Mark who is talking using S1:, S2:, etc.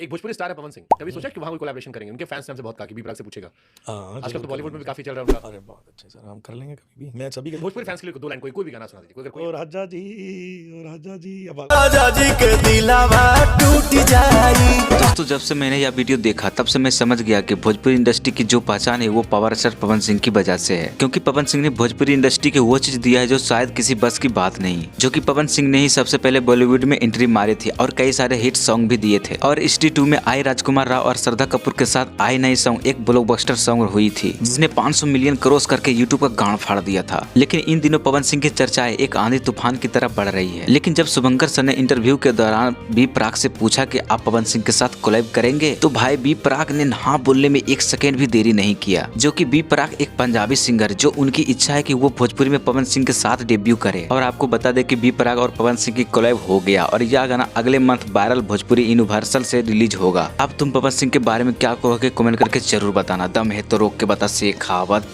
S1: एक भोजपुरी स्टार है पवन सिंह, कभी सोचा कि वहाँ कोई कोलैबोरेशन करेंगे? उनके फैंस ने हमसे बहुत कहा कि बी प्राक से पूछेगा।
S2: हाँ,
S1: आजकल
S2: ज़रूर
S1: तो बॉलीवुड में भी
S2: करेंगे।
S1: काफ़ी चल रहा है उनका।
S2: अरे बहुत अच्छे सर, हम कर लेंगे कभी भी। मैं सभी के
S1: भोजपुरी फैंस के लिए 2 लाइन कोई भी गाना सुना दीजिए। कोई अगर
S2: ओ
S1: कोई
S2: राजा जी, ओ राजा जी, अब
S3: राजा जी के दिलावा टूट जाई।
S4: दोस्तों, जब से मैंने यह वीडियो देखा तब से मैं समझ गया कि भोजपुरी इंडस्ट्री की जो पहचान है वो पावर स्टार पवन सिंह की वजह से है। क्योंकि पवन सिंह ने भोजपुरी इंडस्ट्री को वो चीज दिया है जो शायद किसी बस की बात नहीं, जो कि पवन सिंह ने ही सबसे पहले बॉलीवुड में एंट्री मारी थी और कई सारे हिट सॉन्ग भी दिए थे। और ST2 में आई राजकुमार राव और श्रद्धा कपूर के साथ आई नई सॉन्ग एक ब्लॉकबस्टर सॉन्ग हुई थी, जिसने 500 मिलियन क्रॉस करके यूट्यूब का गांड फाड़ दिया था। लेकिन इन दिनों पवन सिंह की चर्चाएं एक आंधी तूफान की तरह बढ़ रही है। लेकिन जब शुभंकर सर ने इंटरव्यू के दौरान बी प्राक से पूछा कि आप पवन सिंह के साथ कोलैब करेंगे, तो भाई बी प्राक ने हाँ बोलने में एक सेकेंड भी देरी नहीं किया। जो कि बी प्राक एक पंजाबी सिंगर, जो उनकी इच्छा है कि वो भोजपुरी में पवन सिंह के साथ डेब्यू करे। और आपको बता दें कि बी प्राक और पवन सिंह की कोलैब हो गया और यह गाना अगले मंथ वायरल भोजपुरी यूनिवर्सल से रिलीज होगा। अब तुम पवन सिंह के बारे में क्या कहोगे, कमेंट करके जरूर बताना। दम है तो रोक के बता शेखावत।